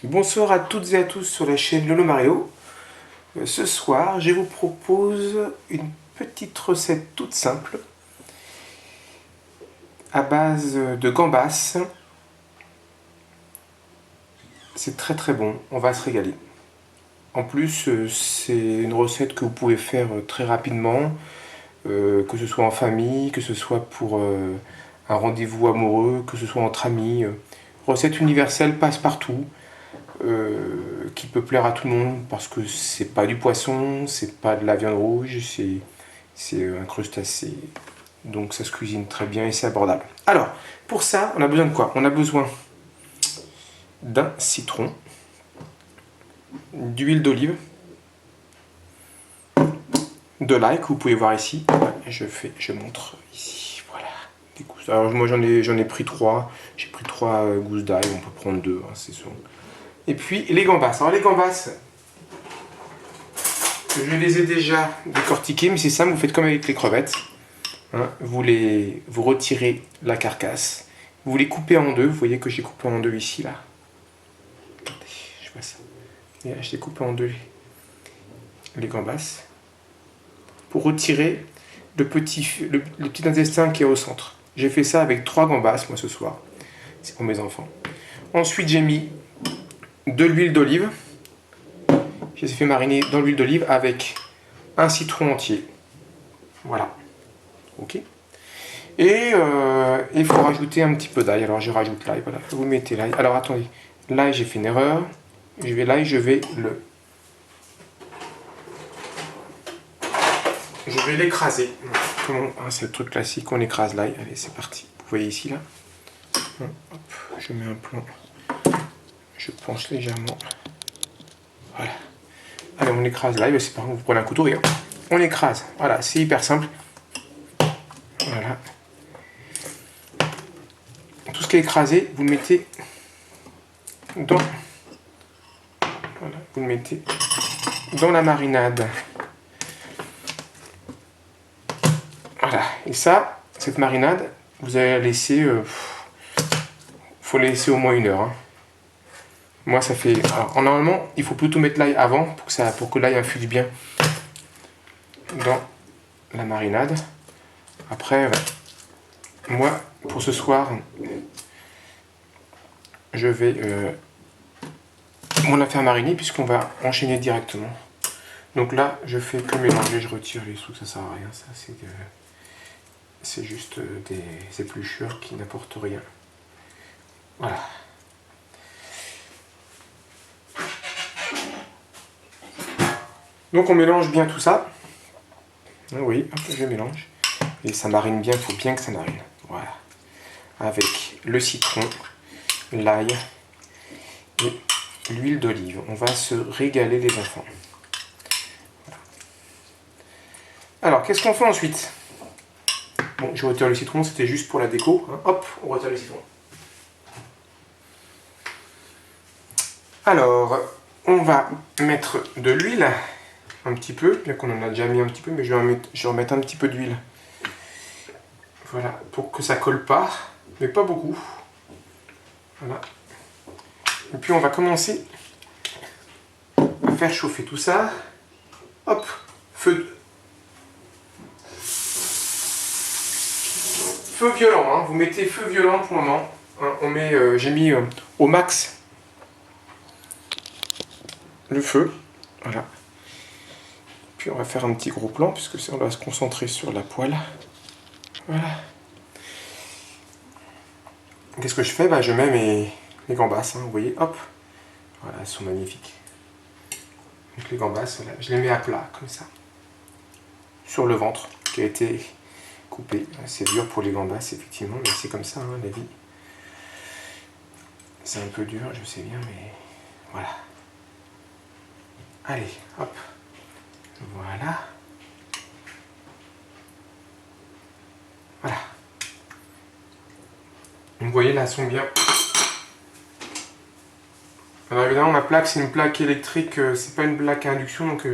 Bonsoir à toutes et à tous sur la chaîne Lolo Mario. Ce soir, je vous propose une petite recette toute simple à base de gambas. C'est très très bon, on va se régaler. En plus, c'est une recette que vous pouvez faire très rapidement, que ce soit en famille, que ce soit pour un rendez-vous amoureux, que ce soit entre amis. Recette universelle, passe-partout. Qui peut plaire à tout le monde parce que c'est pas du poisson, c'est pas de la viande rouge, c'est un crustacé. Donc ça se cuisine très bien et c'est abordable. Alors, pour ça, on a besoin de quoi? On a besoin d'un citron, d'huile d'olive, de l'ail que vous pouvez voir ici. Je montre ici. Voilà. Des gousses. Alors moi j'en ai pris 3. J'ai pris 3 gousses d'ail, on peut prendre 2, hein, c'est sûr. Et puis les gambas. Alors les gambas, je les ai déjà décortiquées, mais c'est simple, vous faites comme avec les crevettes. Hein, vous retirez la carcasse, vous les coupez en deux. Vous voyez que j'ai coupé en deux ici, là. Attendez, je vois ça. Et là, je les coupe en deux, les gambas, pour retirer le petit intestin qui est au centre. J'ai fait ça avec 3 gambas, moi, ce soir. C'est pour mes enfants. Ensuite, j'ai mis de l'huile d'olive. Je les ai fait mariner dans l'huile d'olive avec un citron entier. Voilà. Ok. Et il faut rajouter un petit peu d'ail. Alors je rajoute l'ail. Voilà. Vous mettez l'ail. Alors attendez. L'ail, j'ai fait une erreur. L'ail, je vais l'écraser. C'est le truc classique. On écrase l'ail. Allez, c'est parti. Vous voyez ici, là. Hop, je mets un plan. Je penche légèrement. Voilà. Allez, on écrase l'ail. C'est pas grave, vous prenez un couteau et on écrase. Voilà, c'est hyper simple. Voilà. Tout ce qui est écrasé, vous le mettez dans... Voilà, vous le mettez dans la marinade. Voilà. Et ça, cette marinade, vous allez la laisser... faut la laisser au moins 1 heure. Hein. Moi, ça fait... Alors, normalement, il faut plutôt mettre l'ail avant pour que l'ail infuse bien dans la marinade. Après, moi, pour ce soir, je vais la faire mariner puisqu'on va enchaîner directement. Donc là, je fais que mélanger, je retire les sous, ça sert à rien. Ça, c'est juste des épluchures qui n'apportent rien. Voilà. Donc on mélange bien tout ça. Oui, hop, je mélange. Et ça marine bien, il faut bien que ça marine. Voilà. Avec le citron, l'ail et l'huile d'olive. On va se régaler les enfants. Voilà. Alors, qu'est-ce qu'on fait ensuite? Bon, je retire le citron, c'était juste pour la déco. Hein. Hop, on retire le citron. Alors, on va mettre de l'huile, un petit peu, bien qu'on en a déjà mis un petit peu, mais je vais remettre un petit peu d'huile. Voilà, pour que ça colle pas, mais pas beaucoup. Voilà. Et puis on va commencer à faire chauffer tout ça. Hop, feu violent, hein. Vous mettez feu violent pour le moment. Hein, j'ai mis au max le feu. Voilà. Puis on va faire un petit gros plan, puisque on va se concentrer sur la poêle. Voilà. Qu'est-ce que je fais? Je mets mes gambas, hein, vous voyez, hop. Voilà, elles sont magnifiques. Donc les gambas, voilà, je les mets à plat, comme ça. Sur le ventre, qui a été coupé. C'est dur pour les gambas, effectivement, mais c'est comme ça, hein, la vie. C'est un peu dur, je sais bien, mais voilà. Allez, hop. Voilà. Voilà. Vous voyez, là, elles sont bien. Alors évidemment, ma plaque, c'est une plaque électrique, c'est pas une plaque à induction, donc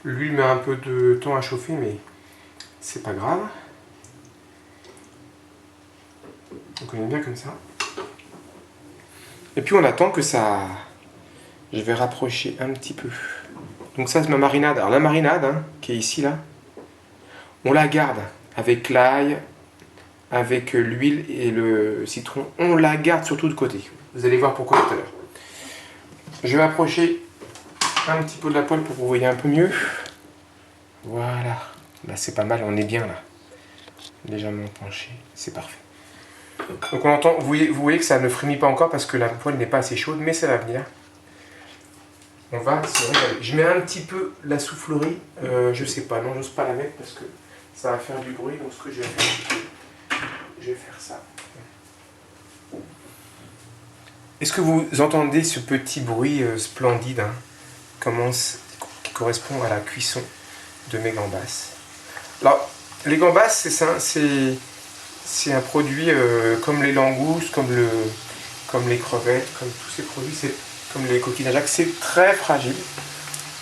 l'huile met un peu de temps à chauffer, mais c'est pas grave. Donc on est bien comme ça. Et puis on attend que ça Je vais rapprocher un petit peu. Donc ça, c'est ma marinade. Alors la marinade, hein, qui est ici, là, on la garde avec l'ail, avec l'huile et le citron. On la garde surtout de côté. Vous allez voir pourquoi tout à l'heure. Je vais approcher un petit peu de la poêle pour que vous voyez un peu mieux. Voilà. Là, c'est pas mal, on est bien là. Légèrement penché, c'est parfait. Donc on entend, vous voyez que ça ne frémit pas encore parce que la poêle n'est pas assez chaude, mais ça va venir. On va se régaler. Je mets un petit peu la soufflerie, je sais pas, non, j'ose pas la mettre parce que ça va faire du bruit, donc ce que je vais faire, je vais faire ça. Est-ce que vous entendez ce petit bruit splendide, hein, qui correspond à la cuisson de mes gambas? Alors, les gambas, c'est un produit comme les langoustes, comme les crevettes, comme tous ces produits, c'est comme les coquilles d'Ajax, c'est très fragile. Donc,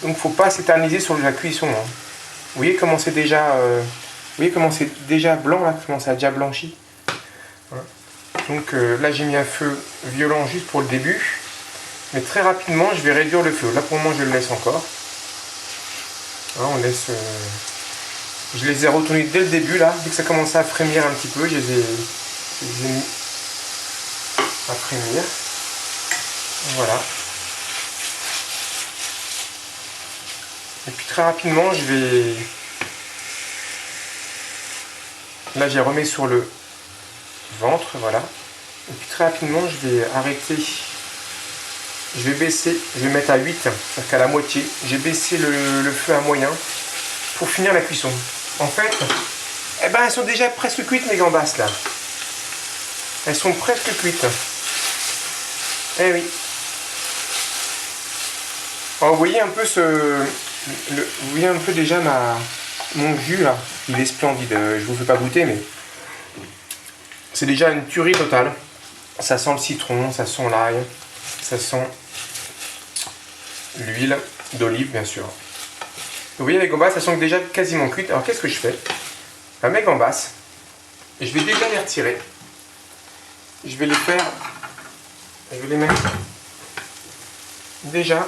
il ne faut pas s'éterniser sur la cuisson. Hein. Vous voyez comment c'est déjà, blanc, là, comment ça a déjà blanchi. Hein. Donc là, j'ai mis un feu violent juste pour le début. Mais très rapidement, je vais réduire le feu. Là, pour le moment, je le laisse encore. Hein, je les ai retournés dès le début, là. Dès que ça commençait à frémir un petit peu, je les ai mis à frémir. Voilà. Et puis très rapidement, là, j'ai remis sur le ventre, voilà. Et puis très rapidement, je vais arrêter. Je vais baisser, je vais mettre à 8, c'est-à-dire qu'à la moitié. J'ai baissé le feu à moyen pour finir la cuisson. En fait, eh ben, elles sont déjà presque cuites, mes gambas, là. Elles sont presque cuites. Eh oui. Alors, vous voyez un peu vous voyez un peu déjà mon jus, là. Il est splendide. Je vous fais pas goûter, mais c'est déjà une tuerie totale. Ça sent le citron, ça sent l'ail, ça sent l'huile d'olive, bien sûr. Vous voyez, les gambas, elles sont déjà quasiment cuites. Alors, qu'est-ce que je fais? Ben, mes gambas, je vais déjà les retirer. Je vais les mettre déjà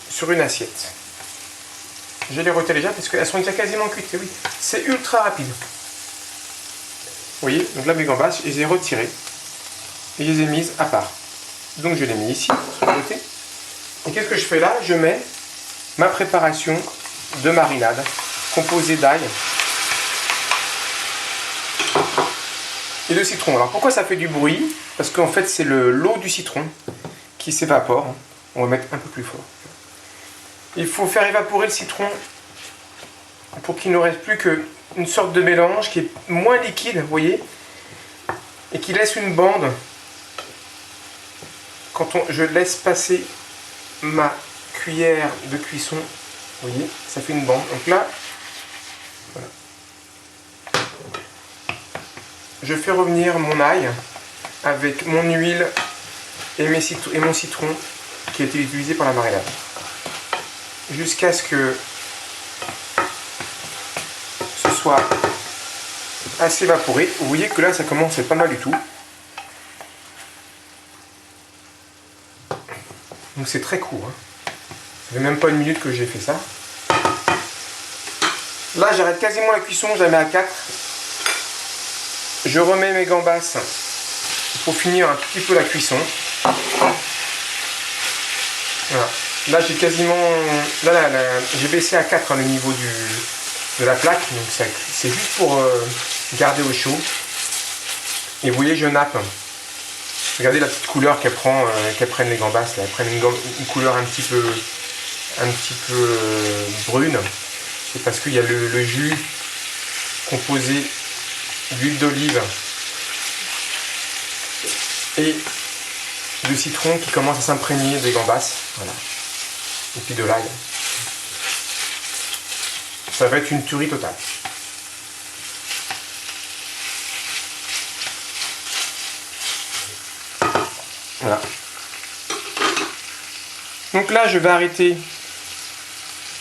sur une assiette. Je les retire déjà parce qu'elles sont déjà quasiment cuites. Et oui, c'est ultra rapide. Vous voyez, donc là, mes gambas, je les ai retirées et je les ai mises à part. Donc, je les mets ici, sur le côté. Et qu'est-ce que je fais là? Je mets ma préparation de marinade composée d'ail et de citron. Alors pourquoi ça fait du bruit? Parce qu'en fait c'est l'eau du citron qui s'évapore. On va mettre un peu plus fort. Il faut faire évaporer le citron pour qu'il ne reste plus qu'une sorte de mélange qui est moins liquide, vous voyez, et qui laisse une bande. Quand je laisse passer ma cuillère de cuisson, vous voyez, ça fait une bande. Donc là, voilà. Je fais revenir mon ail avec mon huile et mon citron qui a été utilisé pour la marinade. Jusqu'à ce que ce soit assez évaporé. Vous voyez que là, ça commence à être pas mal du tout. Donc c'est très court. Hein. Ça fait même pas une minute que j'ai fait ça. Là, j'arrête quasiment la cuisson, je la mets à 4. Je remets mes gambas pour finir un petit peu la cuisson. Voilà. Là, j'ai quasiment... Là, j'ai baissé à 4 le niveau de la plaque. Donc c'est juste pour garder au chaud. Et vous voyez, je nappe. Regardez la petite couleur qu'elles prennent les gambas. Là. Elles prennent une couleur un petit peu brune. C'est parce qu'il y a le jus composé d'huile d'olive et de citron qui commence à s'imprégner des gambas. Voilà. Et puis de l'ail. Ça va être une tuerie totale. Voilà. Donc là, je vais arrêter.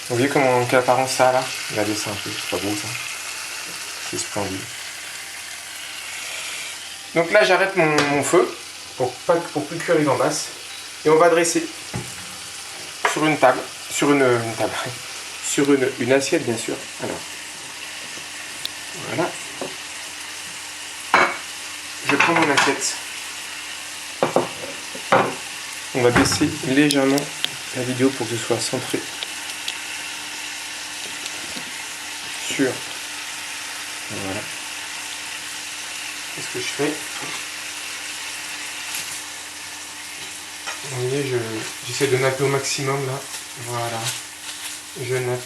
Vous voyez quelle apparence ça a là? Regardez ça un peu, c'est pas beau ça. C'est splendide. Donc là, j'arrête mon feu pour plus cuire les gambas. Et on va dresser sur une table, sur une table, sur une assiette bien sûr. Alors, voilà. Je prends mon assiette. On va baisser légèrement la vidéo pour que ce soit centré sur. Voilà. Qu'est-ce que je fais? Vous voyez, j'essaie de napper au maximum là. Voilà. Je nappe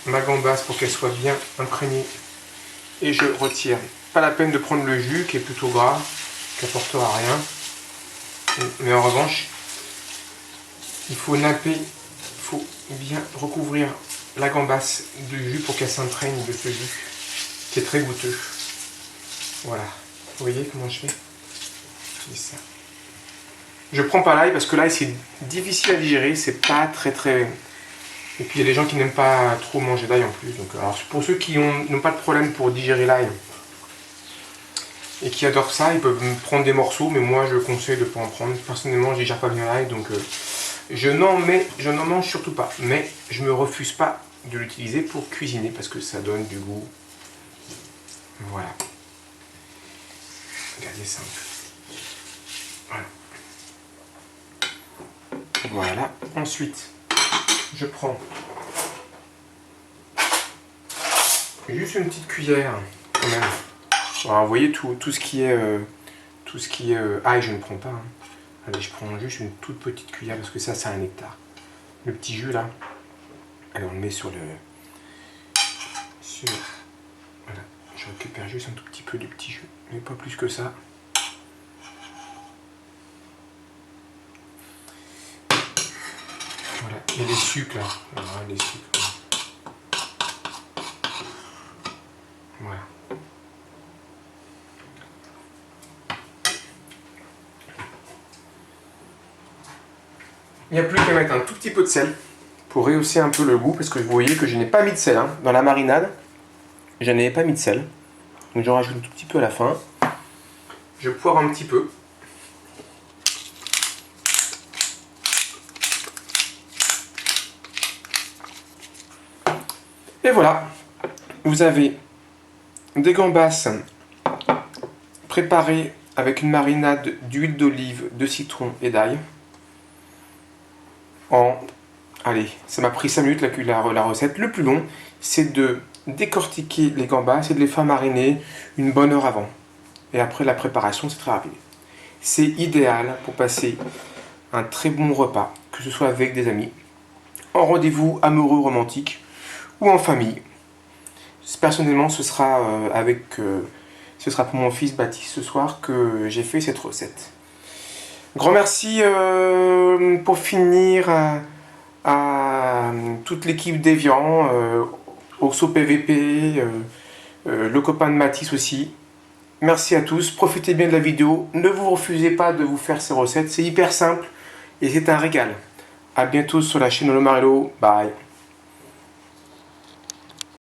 ma gambasse pour qu'elle soit bien imprégnée. Et je retire. Pas la peine de prendre le jus qui est plutôt gras, qui n'apportera rien. Mais en revanche, il faut napper, il faut bien recouvrir la gambasse de jus pour qu'elle s'imprègne de ce jus qui est très goûteux. Voilà. Vous voyez comment je fais? Je fais ça. Je prends pas l'ail parce que l'ail c'est difficile à digérer, c'est pas très. Et puis il y a des gens qui n'aiment pas trop manger d'ail en plus. Donc, alors pour ceux qui n'ont pas de problème pour digérer l'ail et qui adorent ça, ils peuvent prendre des morceaux, mais moi je conseille de ne pas en prendre. Personnellement, je digère pas bien l'ail, donc je n'en mange surtout pas. Mais je me refuse pas de l'utiliser pour cuisiner parce que ça donne du goût. Voilà. Regardez ça un peu. Voilà. Voilà. Ensuite, je prends juste une petite cuillère quand même. Alors, vous voyez tout ce qui est ail, je ne prends pas. Hein. Allez, je prends juste une toute petite cuillère parce que ça, c'est un nectar. Le petit jus là. Allez, on le met sur le. Voilà. Je récupère juste un tout petit peu du petit jus, mais pas plus que ça. Voilà. Et les sucres là. Voilà, les sucres. Voilà. Il n'y a plus qu'à mettre un tout petit peu de sel pour rehausser un peu le goût parce que vous voyez que je n'ai pas mis de sel hein. Dans la marinade. Je n'avais pas mis de sel. Donc j'en rajoute un tout petit peu à la fin. Je poire un petit peu. Et voilà. Vous avez des gambas préparées avec une marinade d'huile d'olive, de citron et d'ail. Allez, ça m'a pris 5 minutes la recette. Le plus long, c'est de décortiquer les gambas et de les faire mariner une bonne heure avant. Et après la préparation, c'est très rapide. C'est idéal pour passer un très bon repas, que ce soit avec des amis, en rendez-vous amoureux romantique ou en famille. Personnellement, ce sera pour mon fils Baptiste ce soir que j'ai fait cette recette. Grand merci pour finir à toute l'équipe d'Evian, Oxo PVP, le copain de Mathis aussi. Merci à tous, profitez bien de la vidéo, ne vous refusez pas de vous faire ces recettes, c'est hyper simple et c'est un régal. A bientôt sur la chaîne Olomarello, bye.